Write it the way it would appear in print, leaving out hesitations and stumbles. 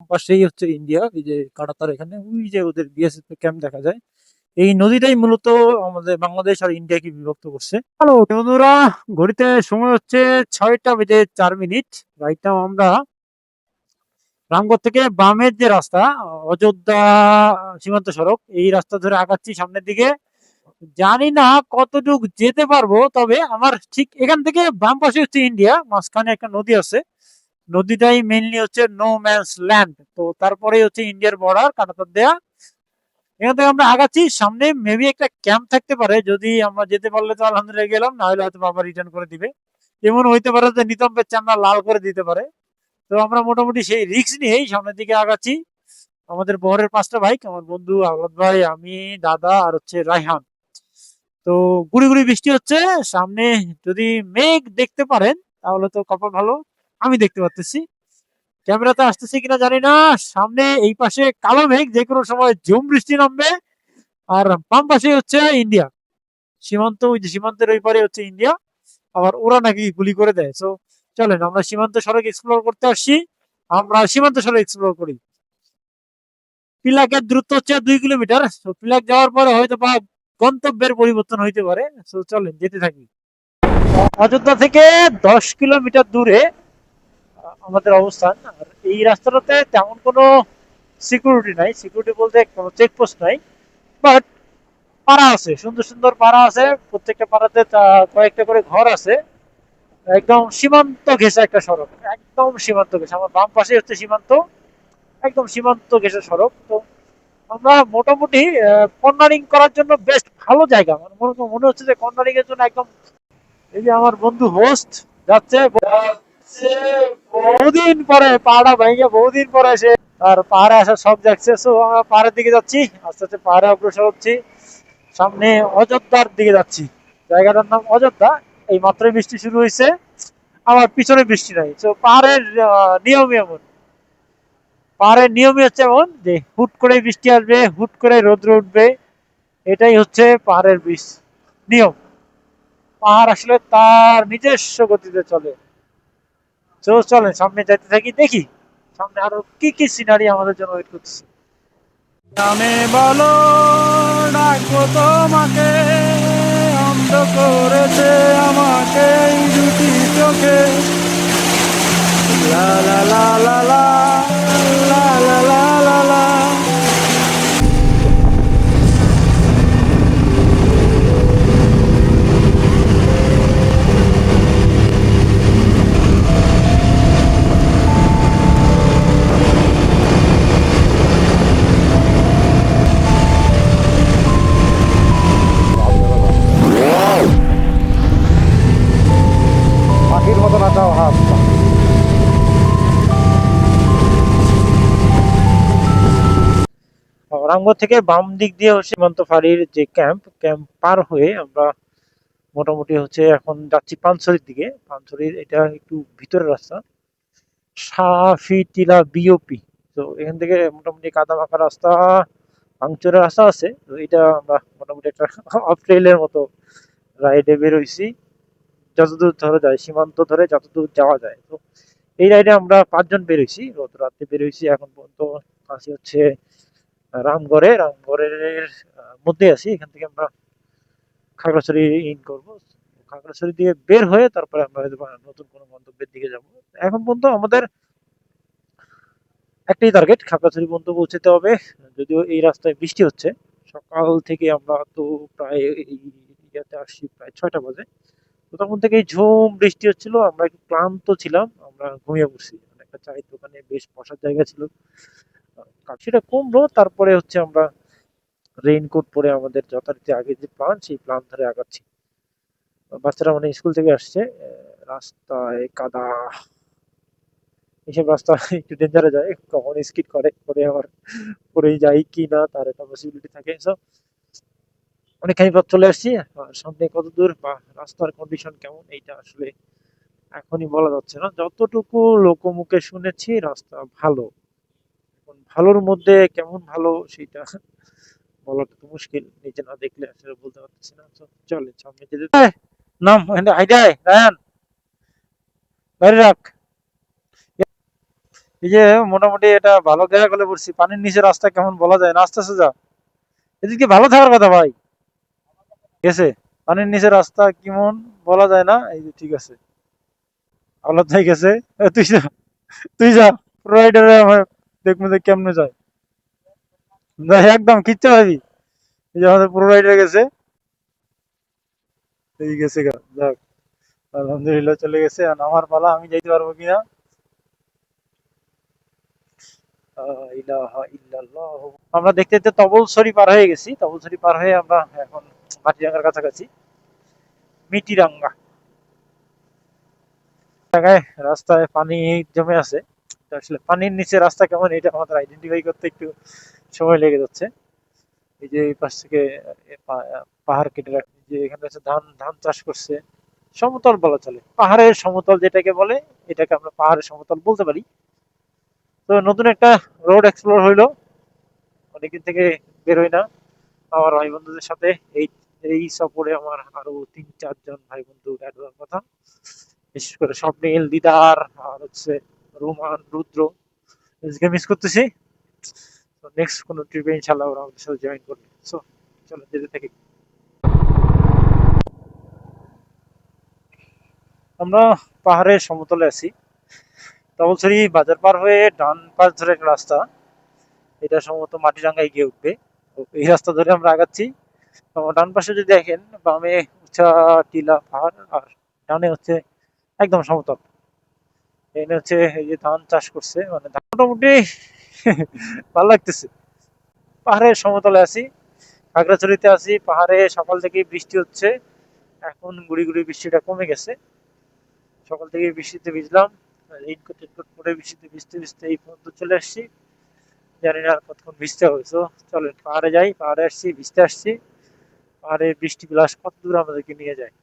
পাশেই হচ্ছে ইন্ডিয়া। এই যে কাটাতার এখানে ওই যে ওদের বিএসএফ ক্যাম্প দেখা যায়। এই নদীটাই মূলত আমাদের বাংলাদেশ আর ইন্ডিয়াকে বিভক্ত করছে। হ্যালো বন্ধুরা, ঘড়িতে সময় হচ্ছে 6টা বেজে 4 মিনিট। রাইটাও আমরা রামগড় থেকে বামের যে রাস্তা, অযোধ্যা সীমান্ত সড়ক, এই রাস্তা ধরে আগাচ্ছি সামনের দিকে। জানি না কতটুক যেতে পারবো, তবে আমার ঠিক এখান থেকে বাম পাশে হচ্ছে ইন্ডিয়া, মাঝখানে একটা নদী আছে। নদীটাই মেইনলি হচ্ছে নো ম্যানস ল্যান্ড। তো তারপরেই হচ্ছে ইন্ডিয়ার বর্ডার কাটাতার দেয়া। এখান থেকে আমরা আগাচ্ছি, সামনে মেবি একটা ক্যাম্প থাকতে পারে। যদি আমরা যেতে পারলে তো আলহামদুলিল্লাহ গেলাম, না হলে হয়তো বাবা রিটার্ন করে দিবে। এমন হইতে পারে যে নিতম্বের চামড়া লাল করে দিতে পারে। তো আমরা মোটামুটি সেই রিস্ক নিয়েই সামনের দিকে আগাচ্ছি। আমাদের বহরের 5টা বাইক, আমার বন্ধু আহ্লাদ ভাই, আমি, দাদা আর হচ্ছে রায়হান। তো গুড়ি গুড়ি বৃষ্টি হচ্ছে সামনে। যদি মেঘ দেখতে পারেন তাহলে তো কপাল ভালো, আমি দেখতে পাচ্ছি। ক্যামেরাতে আসতেছে কিনা জানি না। সামনে এই পাশে কালো মেঘ, যে কোনো সময় ঝুম বৃষ্টি নামবে। আর বাম পাশে হচ্ছে ইন্ডিয়া সীমান্ত, ওই যে সীমান্তের ওই পারে হচ্ছে ইন্ডিয়া। আবার ওরা নাকি গুলি করে দেয়। তো চলেন আমরা সীমান্ত সড়ক এক্সপ্লোর করতে আসছি, আমরা সীমান্ত সড়ক এক্সপ্লোর করি। পিলাকের দূরত্ব হচ্ছে 2 কিলোমিটার। তো পিলাক যাওয়ার পরে হয়তো বা গন্তব্যের পরিবর্তন হইতে পারে। তো চলেন যেতে থাকি। অযোধ্যা থেকে 10 কিলোমিটার দূরে আমাদের অবস্থান। আর এই রাস্তাটাতে তেমন কোনো সিকিউরিটি নাই, সিকিউরিটি বলতে কোনো চেকপোস্ট নাই। বাট পাড়া আছে, সুন্দর সুন্দর পাড়া আছে। প্রত্যেকটা পাড়াতে কয়েকটা করে ঘর আছে। একদম সীমান্ত ঘেঁষা একটা সড়ক, একদম সীমান্ত ঘেঁষা। আমার বাম পাশে হচ্ছে সীমান্ত, একদম সীমান্ত ঘেঁষা সড়ক। তো আমরা মোটামুটি কর্নারিং করার জন্য বেস্ট ভালো জায়গা। আমার মনে হচ্ছে যে কর্নারিং এর জন্য একদম। এই যে আমার বন্ধু হোস্ট যাচ্ছে, বহুদিন পরে পাহাড়া ভেঙে, বহুদিন পরে এসে আর পাহাড়ে আসার সব যাচ্ছে। তো আমরা পাহাড়ের দিকে যাচ্ছি, আস্তে আস্তে পাহাড়ে অগ্রসর হচ্ছি। সামনে অযোধ্যার দিকে যাচ্ছি। জায়গাটার নাম অযোধ্যা। এই মাত্রই বৃষ্টি শুরু হয়েছে, আমার পিছনে বৃষ্টি নাই। তো পাহাড়ের নিয়মই এমন, পাহাড়ের নিয়মই হচ্ছে এমন যে হুট করে বৃষ্টি আসবে, হুট করে রৌদ্র উঠবে। এটাই হচ্ছে পাহাড়ের নিয়ম। পাহাড় আসলে তার নিজস্ব গতিতে চলে। তো চলেন সামনে যাইতে থাকি, দেখি সামনে আরো কি কি সিনারি আমাদের জন্য ওয়েট করতেছে। নামে বলো, ডাকবো তোমাকে, অন্ধ করেছে আমাকে এই দুটি চোখে। লা লা লা লা লা, লা লা লা লা লা। পাখির মতো নাচাও হাত। রামগড় থেকে বাম দিক দিয়ে সীমান্ত ফাঁড়ির যে ক্যাম্প পার হয়ে আমরা মোটামুটি হচ্ছে এখন যাচ্ছি পানছড়ির দিকে। পানছড়ির এটা একটু ভিতরের রাস্তা, সাফি টিলা বিওপি। তো এখান থেকে মোটামুটি কাদা মাখা রাস্তা, ভাঙচুরের রাস্তা আছে। তো এটা আমরা মোটামুটি একটা অফ ট্রেইলের মতো রাইডে বেরোইছি, যতদূর ধরে যায় সীমান্ত ধরে যতদূর যাওয়া যায়। তো এই রাইডে আমরা 5 জন বেরোইছি, গত রাত্রে বেরোইছি। এখন পর্যন্ত আছি হচ্ছে রামগড়ের মধ্যে আছি। এখান থেকে আমরা খাগড়াছড়ি ইন করবো। খাগড়াছড়ি দিয়ে বের হয়ে তারপরে আমরা হয়তো নতুন কোনো গন্তব্যের দিকে যাব। এখন পর্যন্ত আমাদের একটাই টার্গেট, খাগড়াছড়ি পর্যন্ত পৌঁছতে হবে। যদিও এই রাস্তায় বৃষ্টি হচ্ছে, সকাল থেকে আমরা তো প্রায় এই ইয়াতে আসছি প্রায় 6টা বাজে। তো তখন থেকেই ঝুম বৃষ্টি হচ্ছিল, আমরা একটু ক্লান্ত ছিলাম, আমরা ঘুমিয়ে পড়ছি। একটা চায়ের দোকানে বেশ বসার জায়গা ছিল, সেটা কমলো। তারপরে হচ্ছে আমরা রেইনকোট পরে আমাদের যথারীতি আগে যে প্ল্যান, সেই প্ল্যান ধরে আগাচ্ছি। বাচ্চারা মানে স্কুল থেকে আসছে, রাস্তায় কাদা, এইসব রাস্তা একটু ডেঞ্জারে যায়, কখন স্কিড করে করে আবার পড়ে যাই কি না তার একটা পসিবিলিটি থাকে। সো অনেকখানি পথ চলে আসছি। আর সামনে কত দূর বা রাস্তার কন্ডিশন কেমন এইটা আসলে এখনই বলা যাচ্ছে না। যতটুকু লোকমুখে শুনেছি রাস্তা ভালো। এখন ভালোর মধ্যে কেমন ভালো সেটা বলাটা তো মুশকিল, নিজে না দেখলে আসলে বলতে পারতেছি না। তো চলে সামনে যেতে নাম হাইডাই রায়ান, গাড়ি রাখ। এই যে মোটামুটি এটা ভালো জায়গা করে পড়ছি, পানির নিচে রাস্তা কেমন বলা যায় না, আস্তে আস্তে যা। এদিকে ভালো থাকার কথা ভাই। গেছে, পানির নিচে রাস্তা কেমন বলা যায় না, এই যে ঠিক আছে, আল্লাহ তাই গেছে। তুই যা, তুই যা, রাইডারে আমার দেখবো যে কেমনে যায়। যাই, একদম কিচ্ছু ভাবি। এই যে আমাদের পুরো রাইডার গেছে, এই গেছে গা, যাক আলহামদুলিল্লাহ চলে গেছে। আর আমার পালা, আমি যাইতে পারবো কিনা। ইলাহা ইল্লাল্লাহ। আমরা দেখতে দেখতে তবলছড়ি পার হয়ে গেছি, তবলছড়ি পার হয়ে আমরা এখন মাটিরাঙ্গার কাছাকাছি। মিটিরাঙ্গা জায়গায় রাস্তায় পানি জমে আছে। তো আসলে পানির নিচে রাস্তা কেমন এটা আমাদের আইডেন্টিফাই করতে একটু সময় লেগে যাচ্ছে। এই যে এই পাশ থেকে পাহাড় কেটে রাখছে, যে এখানে হচ্ছে ধান ধান চাষ করছে। সমতল বলা চলে, পাহাড়ের সমতল যেটাকে বলে, এটাকে আমরা পাহাড়ের সমতল বলতে পারি। তো নতুন একটা রোড এক্সপ্লোর হইলো, অনেকদিন থেকে বের হই না আমার ভাই বন্ধুদের সাথে। এই এই সফরে আমার আরো ৩-৪ জন ভাই বন্ধু অ্যাড হওয়ার কথা, বিশেষ করে স্বপ্নিল, দিদার, আর হচ্ছে রোমান, রুদ্র। আজকে মিস করতেছি। তো নেক্সট কোনো ট্রিপে ইনশাল্লাহ ওরা আমাদের সাথে জয়েন করবে। সো চলো যেতে থাকি। আমরা পাহাড়ের সমতলে আছি, তবলছড়ি বাজার পার হয়ে ডান পাশ ধরে একটা রাস্তা, এটা সম্ভবত মাটিরাঙ্গায় গিয়ে উঠবে। তো এই রাস্তা ধরে আমরা আগাচ্ছি। তো ডান পাশে যদি দেখেন, বামে উঁচা টিলা পাহাড়, আর ডানে হচ্ছে একদম সমতল। এখানে হচ্ছে এই যে ধান চাষ করছে, মানে ধান মোটামুটি ভালো লাগতেছে। পাহাড়ের সমতলে আছি, খাগড়াছড়িতে আছি, পাহাড়ে সকাল থেকেই বৃষ্টি হচ্ছে। এখন গুড়ি গুড়ি বৃষ্টিটা কমে গেছে। সকাল থেকে বৃষ্টিতে ভিজলাম, রেইনকোট টেনকোট পরে বৃষ্টিতে ভিজতে ভিজতে এই পর্যন্ত চলে আসছি। জানি না আর কতক্ষণ ভিজতে হবে। তো চলেন পাহাড়ে যাই, পাহাড়ে আসছি, ভিজতে আসছি। পাহাড়ে বৃষ্টি বিলাস কত দূর আমাদেরকে নিয়ে যায়।